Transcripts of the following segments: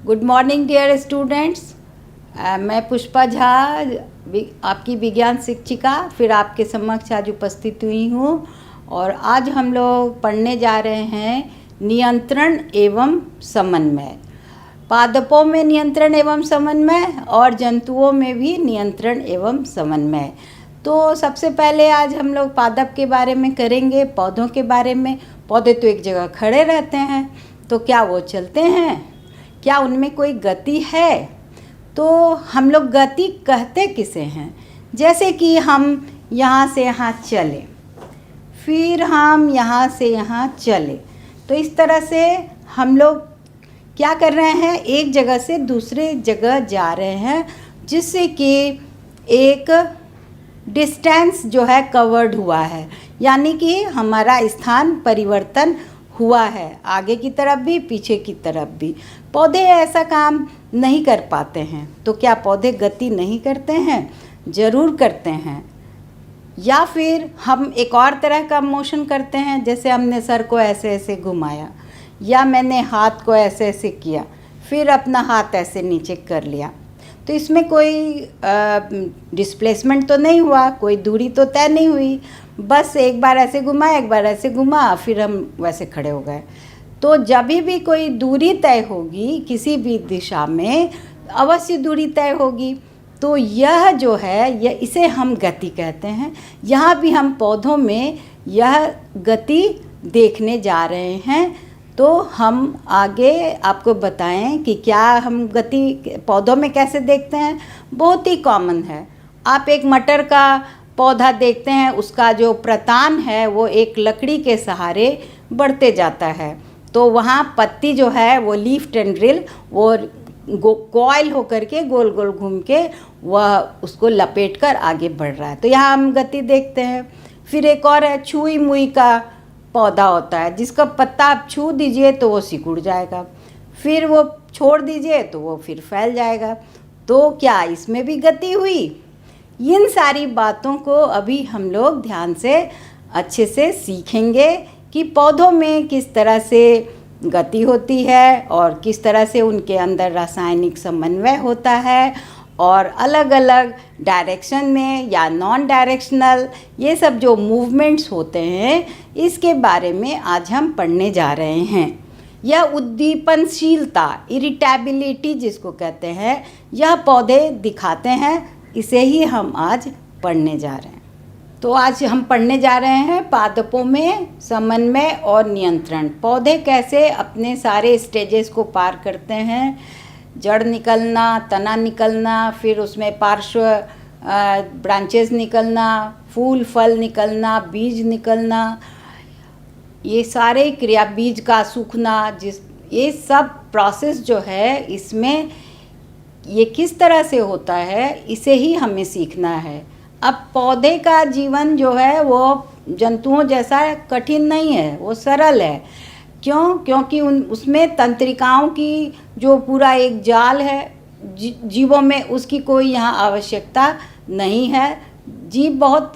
Good morning dear students. मैं पुष्पा झा, आपकी विज्ञान शिक्षिका, फिर आपके समक्ष आज उपस्थित हुई हूँ। और आज हम लोग पढ़ने जा रहे हैं नियंत्रण एवं समन्वय। पादपों में नियंत्रण एवं समन्वय और जंतुओं में भी नियंत्रण एवं समन्वय। तो सबसे पहले आज हम लोग पादप के बारे में करेंगे, पौधों के बारे में। पौधे तो एक जगह खड़े रहते हैं, तो क्या वो चलते हैं? क्या उनमें कोई गति है? तो हम लोग गति कहते किसे हैं? जैसे कि हम यहाँ से यहाँ चले, फिर हम यहाँ से यहाँ चले, तो इस तरह से हम लोग क्या कर रहे हैं? एक जगह से दूसरे जगह जा रहे हैं, जिससे कि एक डिस्टेंस जो है कवर्ड हुआ है, यानी कि हमारा स्थान परिवर्तन हुआ है, आगे की तरफ भी पीछे की तरफ भी। पौधे ऐसा काम नहीं कर पाते हैं। तो क्या पौधे गति नहीं करते हैं? ज़रूर करते हैं। या फिर हम एक और तरह का मोशन करते हैं, जैसे हमने सर को ऐसे ऐसे घुमाया, या मैंने हाथ को ऐसे ऐसे किया, फिर अपना हाथ ऐसे नीचे कर लिया। तो इसमें कोई डिस्प्लेसमेंट तो नहीं हुआ, कोई दूरी तो तय नहीं हुई। बस एक बार ऐसे घुमा, एक बार ऐसे घुमा, फिर हम वैसे खड़े हो गए। तो जब भी कोई दूरी तय होगी किसी भी दिशा में, अवश्य दूरी तय होगी। तो यह जो है, यह इसे हम गति कहते हैं। यहाँ भी हम पौधों में यह गति देखने जा रहे हैं। तो हम आगे आपको बताएं कि क्या हम गति पौधों में कैसे देखते हैं। बहुत ही कॉमन है। आप एक मटर का पौधा देखते हैं, उसका जो प्रतान है वो एक लकड़ी के सहारे बढ़ते जाता है। तो वहाँ पत्ती जो है वो लीफ टेंड्रिल वो कॉइल होकर के गोल गोल घूम के वह उसको लपेट कर आगे बढ़ रहा है। तो यहाँ हम गति देखते हैं। फिर एक और है, छुई मुई का पौधा होता है, जिसका पत्ता आप छू दीजिए तो वो सिकुड़ जाएगा, फिर वो छोड़ दीजिए तो वो फिर फैल जाएगा। तो क्या इसमें भी गति हुई? इन सारी बातों को अभी हम लोग ध्यान से अच्छे से सीखेंगे कि पौधों में किस तरह से गति होती है और किस तरह से उनके अंदर रासायनिक समन्वय होता है, और अलग अलग डायरेक्शन में या नॉन डायरेक्शनल ये सब जो मूवमेंट्स होते हैं, इसके बारे में आज हम पढ़ने जा रहे हैं। यह उद्दीपनशीलता, इरिटेबिलिटी जिसको कहते हैं, यह पौधे दिखाते हैं। इसे ही हम आज पढ़ने जा रहे हैं। तो आज हम पढ़ने जा रहे हैं पादपों में समन्वय और नियंत्रण। पौधे कैसे अपने सारे स्टेजेस को पार करते हैं, जड़ निकलना, तना निकलना, फिर उसमें पार्श्व ब्रांचेस निकलना, फूल फल निकलना, बीज निकलना, ये सारे क्रिया, बीज का सूखना, ये सब प्रोसेस जो है, इसमें ये किस तरह से होता है, इसे ही हमें सीखना है। अब पौधे का जीवन जो है वो जंतुओं जैसा कठिन नहीं है, वो सरल है। क्यों? क्योंकि उसमें तंत्रिकाओं की जो पूरा एक जाल है, जीवों में उसकी कोई यहाँ आवश्यकता नहीं है। जीव बहुत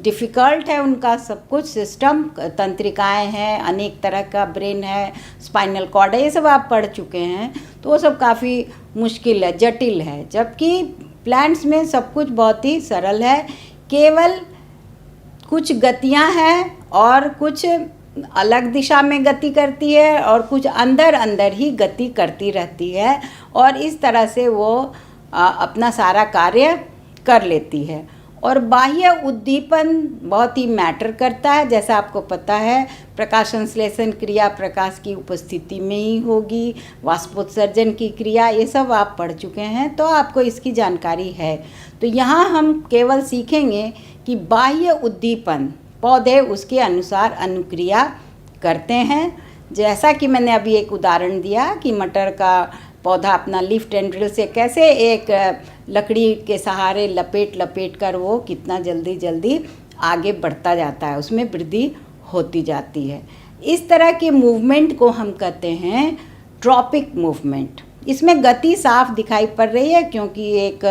डिफ़िकल्ट है, उनका सब कुछ सिस्टम, तंत्रिकाएं हैं, अनेक तरह का ब्रेन है, स्पाइनल कॉर्ड है, ये सब आप पढ़ चुके हैं। तो वो सब काफ़ी मुश्किल है, जटिल है। जबकि प्लांट्स में सब कुछ बहुत ही सरल है। केवल कुछ गतियां हैं और कुछ अलग दिशा में गति करती है और कुछ अंदर अंदर ही गति करती रहती है, और इस तरह से वो अपना सारा कार्य कर लेती है। और बाह्य उद्दीपन बहुत ही मैटर करता है। जैसा आपको पता है, प्रकाश संश्लेषण क्रिया प्रकाश की उपस्थिति में ही होगी, वाष्पोत्सर्जन की क्रिया, ये सब आप पढ़ चुके हैं, तो आपको इसकी जानकारी है। तो यहाँ हम केवल सीखेंगे कि बाह्य उद्दीपन, पौधे उसके अनुसार अनुक्रिया करते हैं। जैसा कि मैंने अभी एक उदाहरण दिया कि मटर का पौधा अपना लीफ टेंड्रिल से कैसे एक लकड़ी के सहारे लपेट लपेट कर वो कितना जल्दी जल्दी आगे बढ़ता जाता है, उसमें वृद्धि होती जाती है। इस तरह के मूवमेंट को हम कहते हैं ट्रॉपिक मूवमेंट। इसमें गति साफ दिखाई पड़ रही है, क्योंकि एक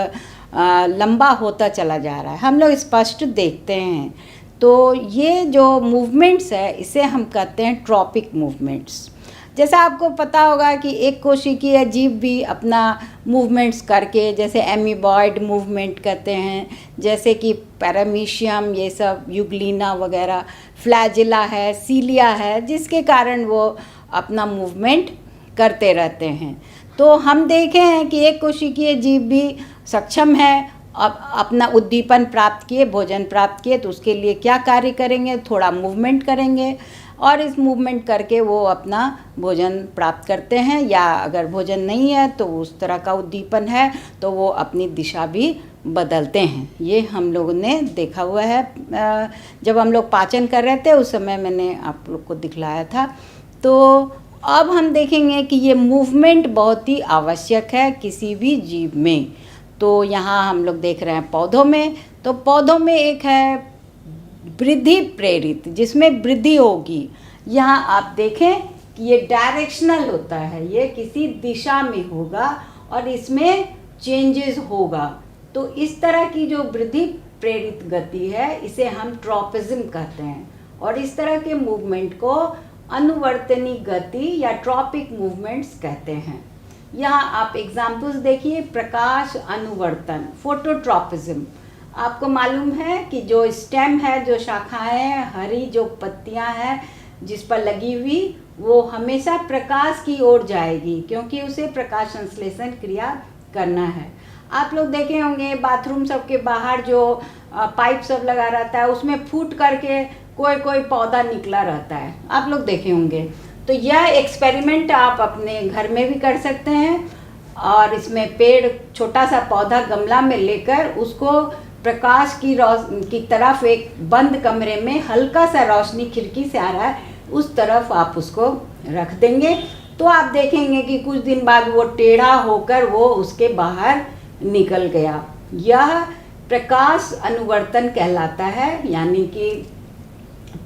लंबा होता चला जा रहा है, हम लोग स्पष्ट देखते हैं। तो ये जो मूवमेंट्स है, इसे हम कहते हैं ट्रॉपिक मूवमेंट्स। जैसा आपको पता होगा कि एक कोशिकीय जीव भी अपना मूवमेंट्स करके, जैसे एमीबॉयड मूवमेंट करते हैं, जैसे कि पैरामीशियम, ये सब यूग्लिना वगैरह, फ्लैजिला है, सीलिया है, जिसके कारण वो अपना मूवमेंट करते रहते हैं। तो हम देखे हैं कि एक कोशिकीय जीव भी सक्षम है अब अपना उद्दीपन प्राप्त किए, भोजन प्राप्त किए, तो उसके लिए क्या कार्य करेंगे, थोड़ा मूवमेंट करेंगे और इस मूवमेंट करके वो अपना भोजन प्राप्त करते हैं, या अगर भोजन नहीं है तो उस तरह का उद्दीपन है तो वो अपनी दिशा भी बदलते हैं। ये हम लोगों ने देखा हुआ है। जब हम लोग पाचन कर रहे थे उस समय मैंने आप लोग को दिखलाया था। तो अब हम देखेंगे कि ये मूवमेंट बहुत ही आवश्यक है किसी भी जीव में। तो यहाँ हम लोग देख रहे हैं पौधों में, तो पौधों में एक है वृद्धि प्रेरित, जिसमें वृद्धि होगी। यहाँ आप देखें कि ये डायरेक्शनल होता है, ये किसी दिशा में होगा और इसमें चेंजेस होगा। तो इस तरह की जो वृद्धि प्रेरित गति है इसे हम ट्रॉपिज्म कहते हैं, और इस तरह के मूवमेंट को अनुवर्तनी गति या ट्रॉपिक मूवमेंट्स कहते हैं। यहाँ आप एग्जाम्पल्स देखिए, प्रकाश अनुवर्तन, फोटोट्रॉपिज्म। आपको मालूम है कि जो स्टेम है, जो शाखाएं हैं, हरी जो पत्तियां हैं जिस पर लगी हुई, वो हमेशा प्रकाश की ओर जाएगी क्योंकि उसे प्रकाश संश्लेषण क्रिया करना है। आप लोग देखे होंगे बाथरूम सब के बाहर जो पाइप सब लगा रहता है, उसमें फूट करके कोई कोई पौधा निकला रहता है, आप लोग देखे होंगे। तो यह एक्सपेरिमेंट आप अपने घर में भी कर सकते हैं, और इसमें पेड़, छोटा सा पौधा गमला में लेकर उसको प्रकाश की तरफ एक बंद कमरे में हल्का सा रोशनी खिड़की से आ रहा है उस तरफ आप उसको रख देंगे, तो आप देखेंगे कि कुछ दिन बाद वो टेढ़ा होकर वो उसके बाहर निकल गया। यह प्रकाश अनुवर्तन कहलाता है, यानी कि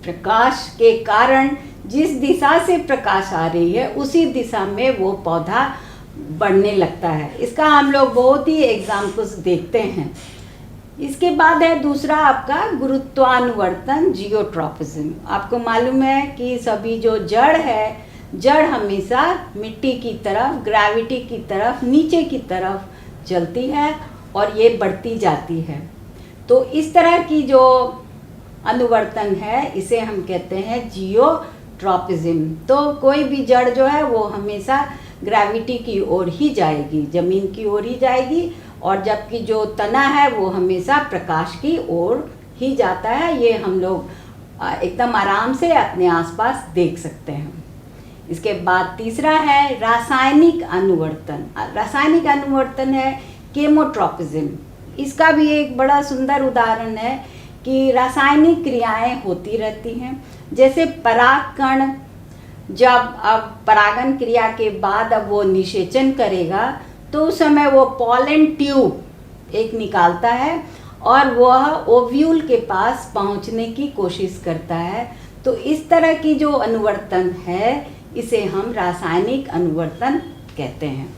प्रकाश के कारण जिस दिशा से प्रकाश आ रही है उसी दिशा में वो पौधा बढ़ने लगता है। इसका हम लोग बहुत ही एग्जाम्पल्स देखते हैं। इसके बाद है दूसरा आपका गुरुत्वानुवर्तन, जियोट्रॉपिज्म। आपको मालूम है कि सभी जो जड़ है, जड़ हमेशा मिट्टी की तरफ, ग्रेविटी की तरफ, नीचे की तरफ चलती है और ये बढ़ती जाती है। तो इस तरह की जो अनुवर्तन है इसे हम कहते हैं जियोट्रॉपिज्म। तो कोई भी जड़ जो है वो हमेशा ग्रेविटी की ओर ही जाएगी, जमीन की ओर ही जाएगी, और जबकि जो तना है वो हमेशा प्रकाश की ओर ही जाता है। ये हम लोग एकदम आराम से अपने आसपास देख सकते हैं। इसके बाद तीसरा है रासायनिक अनुवर्तन। रासायनिक अनुवर्तन है केमोट्रॉपिज्म। इसका भी एक बड़ा सुंदर उदाहरण है कि रासायनिक क्रियाएं होती रहती हैं। जैसे परागकण जब अब परागन क्रिया के बाद अब वो निषेचन करेगा तो उस समय वो पॉलन ट्यूब एक निकालता है और वह ओव्यूल के पास पहुंचने की कोशिश करता है। तो इस तरह की जो अनुवर्तन है इसे हम रासायनिक अनुवर्तन कहते हैं।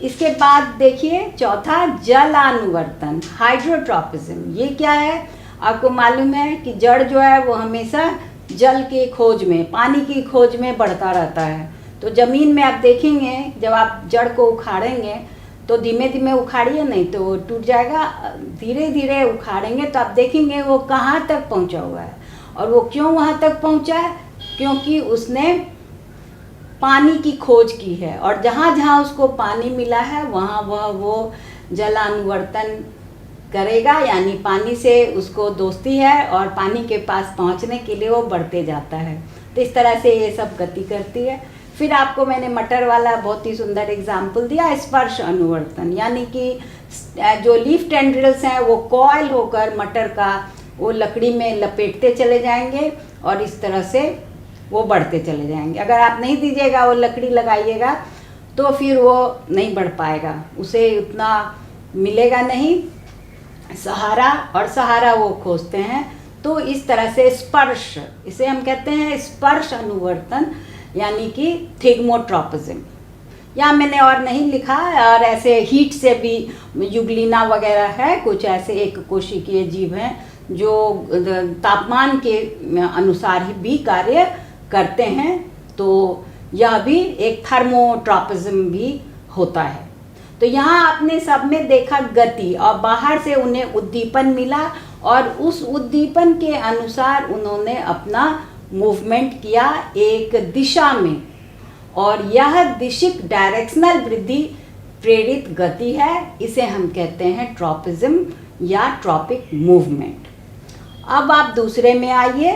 इसके बाद देखिए चौथा जलानुवर्तन, हाइड्रोट्रॉपिज्म। ये क्या है? आपको मालूम है कि जड़ जो है वो हमेशा जल के खोज में, पानी की खोज में बढ़ता रहता है। तो ज़मीन में आप देखेंगे जब आप जड़ को उखाड़ेंगे तो धीमे धीमे उखाड़िए, नहीं तो वो टूट जाएगा। धीरे धीरे उखाड़ेंगे तो आप देखेंगे वो कहाँ तक पहुँचा हुआ है। और वो क्यों वहाँ तक पहुँचा है? क्योंकि उसने पानी की खोज की है, और जहाँ जहाँ उसको पानी मिला है वहाँ वह वो जलानुवर्तन करेगा, यानी पानी से उसको दोस्ती है और पानी के पास पहुँचने के लिए वो बढ़ते जाता है। तो इस तरह से ये सब गति करती है। फिर आपको मैंने मटर वाला बहुत ही सुंदर एग्जाम्पल दिया, स्पर्श अनुवर्तन, यानी कि जो लीफ टेंड्रिल्स हैं वो कॉइल होकर मटर का वो लकड़ी में लपेटते चले जाएंगे और इस तरह से वो बढ़ते चले जाएंगे। अगर आप नहीं दीजिएगा, वो लकड़ी लगाइएगा, तो फिर वो नहीं बढ़ पाएगा, उसे उतना मिलेगा नहीं सहारा, और सहारा वो खोजते हैं। तो इस तरह से स्पर्श, इसे हम कहते हैं स्पर्श अनुवर्तन, यानी कि थिग्मोट्रॉपिज्म। यहाँ मैंने और नहीं लिखा, और ऐसे हीट से भी यूग्लिना वगैरह है, कुछ ऐसे एक कोशिकीय जीव हैं जो तापमान के अनुसार ही भी कार्य करते हैं। तो यह भी एक थर्मोट्रॉपिज्म भी होता है। तो यहाँ आपने सब में देखा गति, और बाहर से उन्हें उद्दीपन मिला और उस उद्दीपन के अनुसार उन्होंने अपना मूवमेंट किया एक दिशा में, और यह दिशिक डायरेक्शनल वृद्धि प्रेरित गति है। इसे हम कहते हैं ट्रॉपिज्म या ट्रॉपिक मूवमेंट। अब आप दूसरे में आइए।